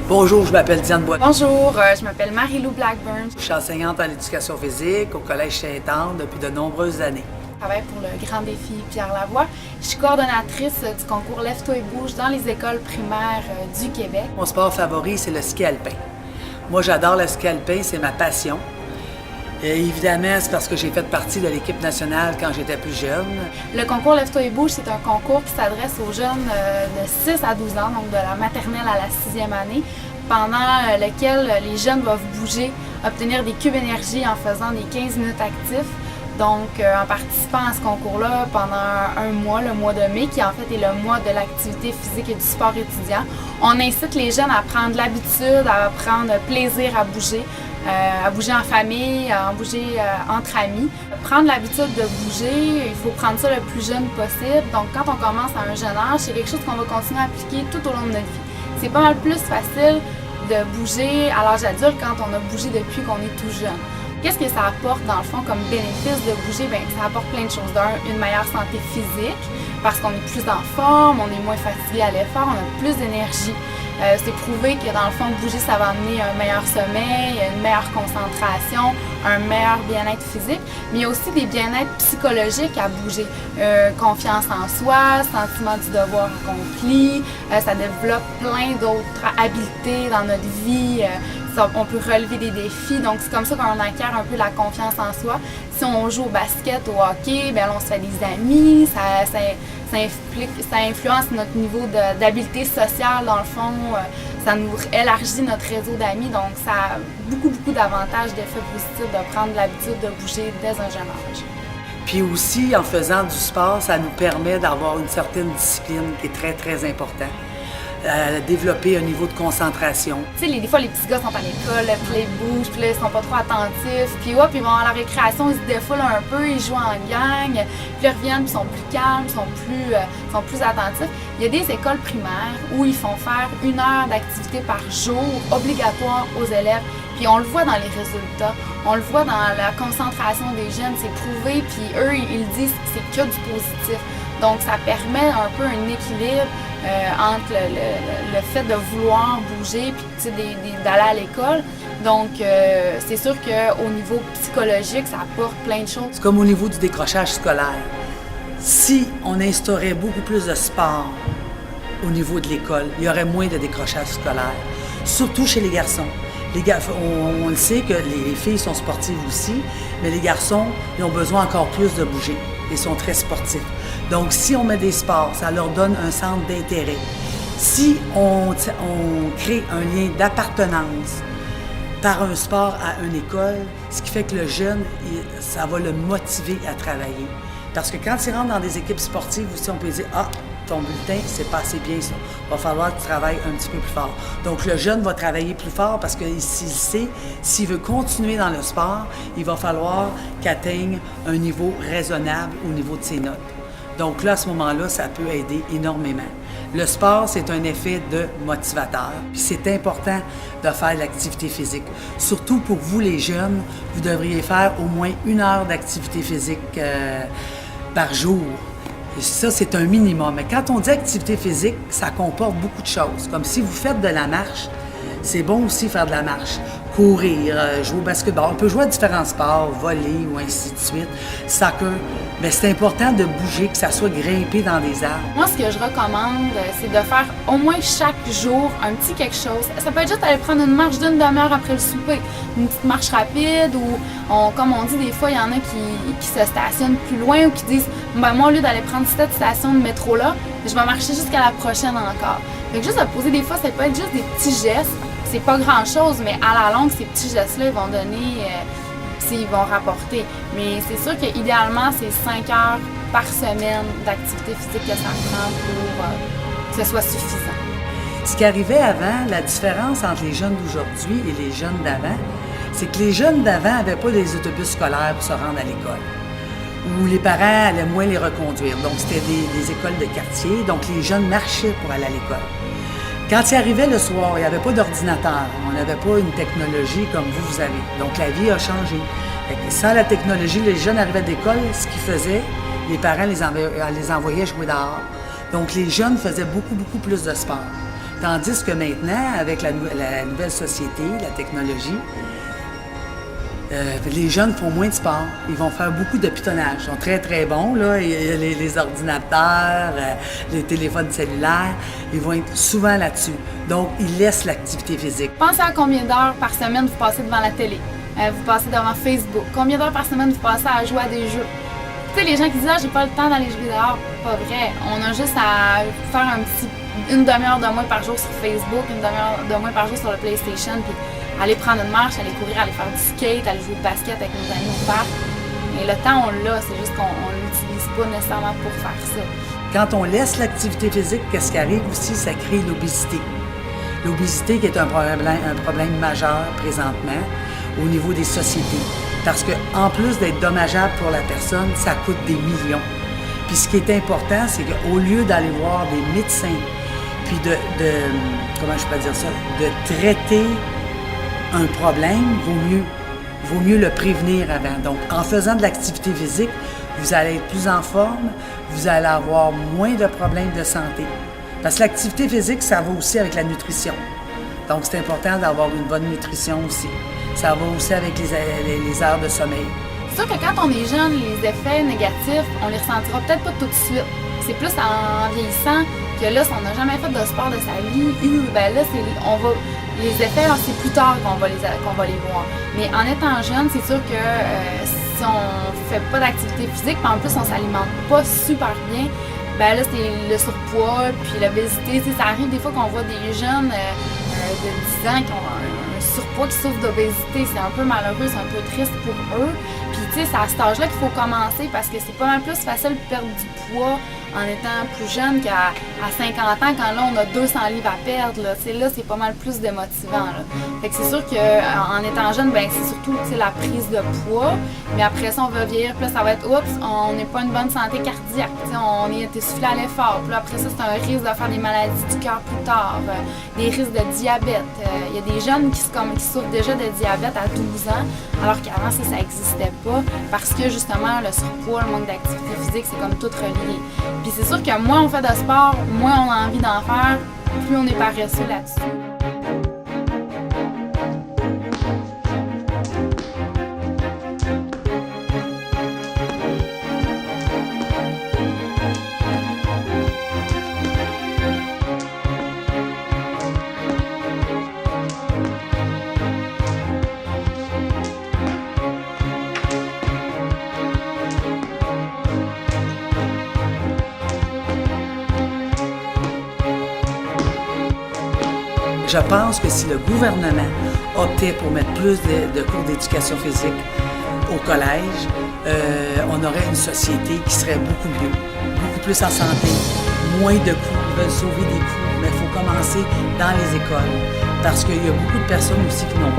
Bonjour, je m'appelle Diane Bois. Bonjour, je m'appelle Marie-Lou Blackburn. Je suis enseignante en éducation physique au Collège Sainte-Anne depuis de nombreuses années. Je travaille pour le Grand Défi Pierre Lavoie. Je suis coordonnatrice du concours Lève-toi et bouge dans les écoles primaires du Québec. Mon sport favori, c'est le ski alpin. Moi, j'adore le ski alpin, c'est ma passion. Et évidemment, c'est parce que j'ai fait partie de l'équipe nationale quand j'étais plus jeune. Le concours Lève-toi et bouge, c'est un concours qui s'adresse aux jeunes de 6 à 12 ans, donc de la maternelle à la 6e année, pendant lequel les jeunes doivent bouger, obtenir des cubes énergie en faisant des 15 minutes actifs. Donc, en participant à ce concours-là pendant un mois, le mois de mai, qui en fait est le mois de l'activité physique et du sport étudiant, on incite les jeunes à prendre l'habitude, à prendre plaisir à bouger en famille, à bouger entre amis. Prendre l'habitude de bouger, il faut prendre ça le plus jeune possible. Donc, quand on commence à un jeune âge, c'est quelque chose qu'on va continuer à appliquer tout au long de notre vie. C'est pas mal plus facile de bouger à l'âge adulte quand on a bougé depuis qu'on est tout jeune. Qu'est-ce que ça apporte dans le fond comme bénéfice de bouger? Bien, ça apporte plein de choses. D'un, une meilleure santé physique, parce qu'on est plus en forme, on est moins fatigué à l'effort, on a plus d'énergie. C'est prouvé que dans le fond, bouger, ça va amener un meilleur sommeil, une meilleure concentration, un meilleur bien-être physique, mais il y a aussi des bien-être psychologiques à bouger. Confiance en soi, sentiment du devoir accompli, ça développe plein d'autres habiletés dans notre vie. On peut relever des défis, donc c'est comme ça qu'on acquiert un peu la confiance en soi. Si on joue au basket, au hockey, bien, on se fait des amis, ça influence notre niveau d'habileté sociale dans le fond, ça nous élargit notre réseau d'amis, donc ça a beaucoup d'avantages, d'effets positifs de prendre l'habitude de bouger dès un jeune âge. Puis aussi, en faisant du sport, ça nous permet d'avoir une certaine discipline qui est très importante. Développer un niveau de concentration. Tu sais, des fois, les petits gars sont à l'école, puis ils bougent, puis là, ils sont pas trop attentifs, puis hop, ils vont à la récréation, ils se défoulent un peu, ils jouent en gang, puis ils reviennent, puis ils sont plus calmes, ils sont plus attentifs. Il y a des écoles primaires où ils font faire 1 heure d'activité par jour obligatoire aux élèves, puis on le voit dans les résultats, on le voit dans la concentration des jeunes, c'est prouvé, puis eux, ils disent que c'est que du positif. Donc, ça permet un peu un équilibre entre le fait de vouloir bouger puis d'aller à l'école. Donc, c'est sûr qu'au niveau psychologique, ça apporte plein de choses. C'est comme au niveau du décrochage scolaire. Si on instaurait beaucoup plus de sport au niveau de l'école, il y aurait moins de décrochage scolaire, surtout chez les garçons. On le sait que les filles sont sportives aussi, mais les garçons, ils ont besoin encore plus de bouger. Ils sont très sportifs. Donc, si on met des sports, ça leur donne un centre d'intérêt. Si on crée un lien d'appartenance par un sport à une école, ce qui fait que le jeune, ça va le motiver à travailler. Parce que quand il rentre dans des équipes sportives aussi, on peut dire « Ah, ton bulletin, c'est pas assez bien ça. Il va falloir que tu travailles un petit peu plus fort. » Donc, le jeune va travailler plus fort parce qu'il sait, s'il veut continuer dans le sport, il va falloir qu'il atteigne un niveau raisonnable au niveau de ses notes. Donc là, à ce moment-là, ça peut aider énormément. Le sport, c'est un effet de motivateur. Puis c'est important de faire de l'activité physique. Surtout pour vous, les jeunes, vous devriez faire au moins 1 heure d'activité physique par jour. Et ça, c'est un minimum. Mais quand on dit activité physique, ça comporte beaucoup de choses. Comme si vous faites de la marche, c'est bon aussi faire de la marche. Courir, jouer au basketball. On peut jouer à différents sports, volley ou ainsi de suite, soccer. Mais c'est important de bouger, que ça soit grimpé dans des arbres. Moi, ce que je recommande, c'est de faire au moins chaque jour un petit quelque chose. Ça peut être juste aller prendre une marche d'1 demi-heure après le souper. Une petite marche rapide ou, comme on dit, des fois, il y en a qui se stationnent plus loin ou qui disent « Ben moi, au lieu d'aller prendre cette station de métro-là, je vais marcher jusqu'à la prochaine encore. » Donc juste à poser des fois, ça peut être juste des petits gestes. C'est pas grand-chose, mais à la longue, ces petits gestes-là, ils vont donner, ils vont rapporter. Mais c'est sûr qu'idéalement, c'est 5 heures par semaine d'activité physique que ça prend pour que ce soit suffisant. Ce qui arrivait avant, la différence entre les jeunes d'aujourd'hui et les jeunes d'avant, c'est que les jeunes d'avant n'avaient pas des autobus scolaires pour se rendre à l'école, où les parents allaient moins les reconduire. Donc, c'était des écoles de quartier, donc les jeunes marchaient pour aller à l'école. Quand ils arrivaient le soir, il n'y avait pas d'ordinateur, on n'avait pas une technologie comme vous avez. Donc la vie a changé. Sans la technologie, les jeunes arrivaient d'école, ce qu'ils faisaient, les parents les envoyaient jouer dehors. Donc les jeunes faisaient beaucoup plus de sport. Tandis que maintenant, avec la nouvelle société, la technologie, les jeunes font moins de sport. Ils vont faire beaucoup de pitonnage. Ils sont très, très bons, là. Il y a les ordinateurs, les téléphones cellulaires. Ils vont être souvent là-dessus. Donc, ils laissent l'activité physique. Pensez à combien d'heures par semaine vous passez devant la télé. Vous passez devant Facebook. Combien d'heures par semaine vous passez à jouer à des jeux. Tu sais, les gens qui disent « Ah, j'ai pas le temps d'aller jouer dehors », pas vrai. On a juste à faire une demi-heure de moins par jour sur Facebook, une demi-heure de moins par jour sur le PlayStation, puis aller prendre une marche, aller courir, aller faire du skate, aller jouer au basket avec nos amis au parc. Et le temps, on l'a, c'est juste qu'on ne l'utilise pas nécessairement pour faire ça. Quand on laisse l'activité physique, qu'est-ce qui arrive aussi? Ça crée l'obésité. L'obésité qui est un problème majeur présentement au niveau des sociétés. Parce qu'en plus d'être dommageable pour la personne, ça coûte des millions. Puis ce qui est important, c'est qu'au lieu d'aller voir des médecins, puis comment je peux dire ça, de traiter un problème, vaut mieux le prévenir avant. Donc, en faisant de l'activité physique, vous allez être plus en forme, vous allez avoir moins de problèmes de santé. Parce que l'activité physique, ça va aussi avec la nutrition. Donc, c'est important d'avoir une bonne nutrition aussi. Ça va aussi avec les heures de sommeil. C'est sûr que quand on est jeune, les effets négatifs, on les ressentira peut-être pas tout de suite. C'est plus en vieillissant que là, si on n'a jamais fait de sport de sa vie, ben là, les effets, c'est plus tard qu'on va les voir. Mais en étant jeune, c'est sûr que si on fait pas d'activité physique, puis en plus on s'alimente pas super bien, ben là, c'est le surpoids, puis l'obésité. Ça arrive des fois qu'on voit des jeunes de 10 ans qui ont un surpoids, qui souffrent d'obésité. C'est un peu malheureux, c'est un peu triste pour eux. Puis, tu sais, c'est à cet âge-là qu'il faut commencer parce que c'est pas mal plus facile de perdre du poids en étant plus jeune qu'à 50 ans, quand là, on a 200 livres à perdre. Là, c'est pas mal plus démotivant. Là. Fait que c'est sûr qu'en étant jeune, ben c'est surtout la prise de poids. Mais après ça, on va vieillir, puis là, ça va être « Oups, on n'est pas une bonne santé cardiaque. » On est essoufflé à l'effort. Puis là, après ça, c'est un risque de faire des maladies du cœur plus tard, des risques de diabète. Il y a des jeunes qui souffrent déjà de diabète à 12 ans, alors qu'avant, ça n'existait pas, parce que justement, le surpoids, le manque d'activité physique, c'est comme tout relié. Puis c'est sûr que moins on fait de sport, moins on a envie d'en faire, plus on est paresseux là-dessus. Je pense que si le gouvernement optait pour mettre plus de cours d'éducation physique au collège, on aurait une société qui serait beaucoup mieux, beaucoup plus en santé, moins de coûts, ils veulent sauver des coûts, mais il faut commencer dans les écoles, parce qu'il y a beaucoup de personnes aussi qui n'ont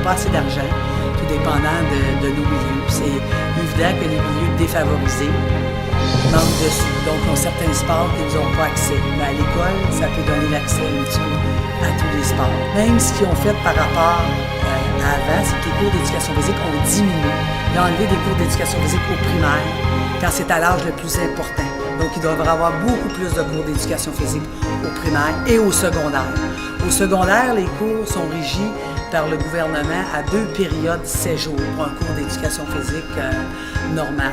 pas assez d'argent, tout dépendant de nos milieux. C'est évident que les milieux défavorisés manquent de sous, donc ont certains sports qu'ils n'ont pas accès. Mais à l'école, ça peut donner l'accès un petit peu à tous les sports. Même ce qu'ils ont fait par rapport à avant, c'est que les cours d'éducation physique ont diminué. Ils ont enlevé des cours d'éducation physique au primaire, quand c'est à l'âge le plus important. Donc, ils doivent avoir beaucoup plus de cours d'éducation physique au primaire et au secondaire. Au secondaire, les cours sont régis par le gouvernement à 2 périodes 7 jours pour un cours d'éducation physique normal.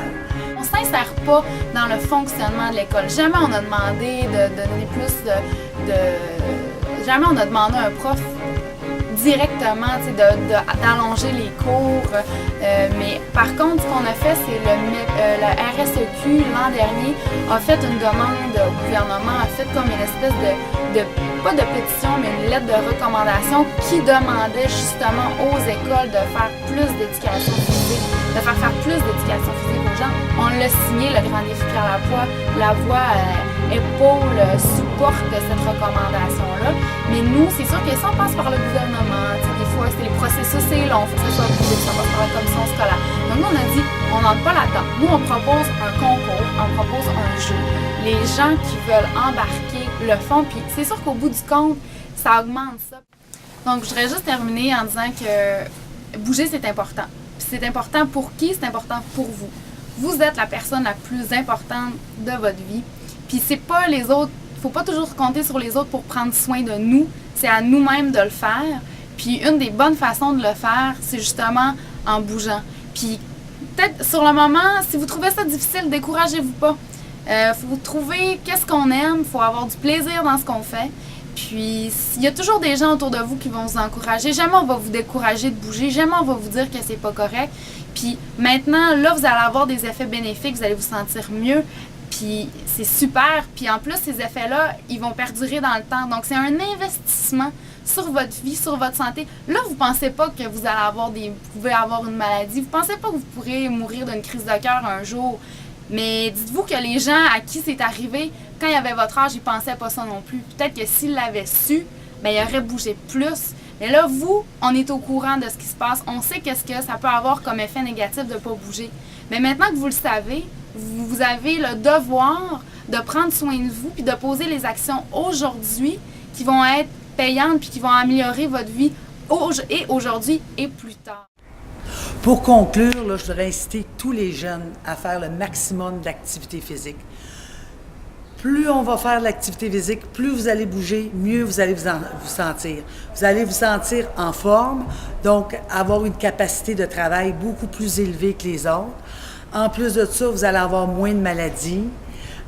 On ne s'insère pas dans le fonctionnement de l'école. Jamais on a demandé de donner plus Jamais on a demandé à un prof directement d'allonger les cours. Mais par contre, ce qu'on a fait, c'est le RSEQ l'an dernier a fait une demande au gouvernement, a fait comme une espèce pas de pétition, mais une lettre de recommandation qui demandait justement aux écoles de faire plus d'éducation physique, de faire plus d'éducation physique aux gens. On l'a signé, le Grand Défi Pierre Lavoie épaule, supporte cette recommandation-là. Mais nous, c'est sûr que si on passe par le gouvernement, des fois, les processus, c'est long, il faut que ça soit public, ça passe par la commission scolaire. Donc nous, on a dit, on n'entre pas là-dedans. Nous, on propose un concours, on propose un jeu. Les gens qui veulent embarquer le font, puis c'est sûr qu'au bout du compte, ça augmente ça. Donc, je voudrais juste terminer en disant que bouger, c'est important. Puis c'est important pour qui? C'est important pour vous. Vous êtes la personne la plus importante de votre vie. Puis c'est pas les autres ne faut pas toujours compter sur les autres pour prendre soin de nous. C'est à nous-mêmes de le faire. Puis une des bonnes façons de le faire, c'est justement en bougeant. Puis peut-être sur le moment, si vous trouvez ça difficile, découragez-vous pas. Faut trouver qu'est-ce qu'on aime, faut avoir du plaisir dans ce qu'on fait. Puis il y a toujours des gens autour de vous qui vont vous encourager. Jamais on va vous décourager de bouger, jamais on va vous dire que c'est pas correct. Puis maintenant, là, vous allez avoir des effets bénéfiques, vous allez vous sentir mieux. Puis c'est super. Puis en plus, ces effets-là, ils vont perdurer dans le temps. Donc c'est un investissement sur votre vie, sur votre santé. Là, vous ne pensez pas que vous pouvez avoir une maladie. Vous ne pensez pas que vous pourrez mourir d'une crise de cœur un jour. Mais dites-vous que les gens à qui c'est arrivé, quand il y avait votre âge, ils ne pensaient pas ça non plus. Peut-être que s'ils l'avaient su, bien, ils auraient bougé plus. Mais là, vous, on est au courant de ce qui se passe. On sait qu'est-ce que ça peut avoir comme effet négatif de ne pas bouger. Mais maintenant que vous le savez, vous avez le devoir de prendre soin de vous puis de poser les actions aujourd'hui qui vont être payantes puis qui vont améliorer votre vie et aujourd'hui et plus tard. Pour conclure, là, je voudrais inciter tous les jeunes à faire le maximum d'activité physique. Plus on va faire de l'activité physique, plus vous allez bouger, mieux vous allez vous sentir. Vous allez vous sentir en forme, donc avoir une capacité de travail beaucoup plus élevée que les autres. En plus de ça, vous allez avoir moins de maladies.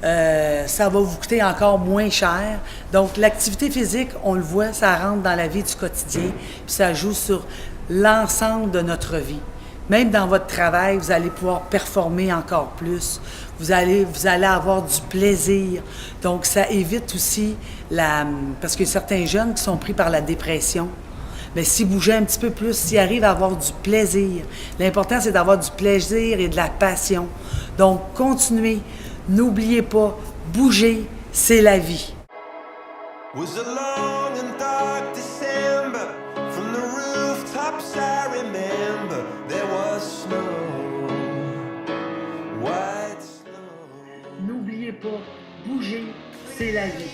Ça va vous coûter encore moins cher. Donc, l'activité physique, on le voit, ça rentre dans la vie du quotidien, puis ça joue sur l'ensemble de notre vie. Même dans votre travail, vous allez pouvoir performer encore plus. Vous allez avoir du plaisir. Donc, ça évite aussi parce qu'il y a certains jeunes qui sont pris par la dépression. Mais s'ils bougeaient un petit peu plus, s'ils arrivent à avoir du plaisir. L'important, c'est d'avoir du plaisir et de la passion. Donc, continuez. N'oubliez pas, bouger, c'est la vie. Was a long and dark December. From the rooftops I remember there was snow, white snow. N'oubliez pas, bouger, c'est la vie.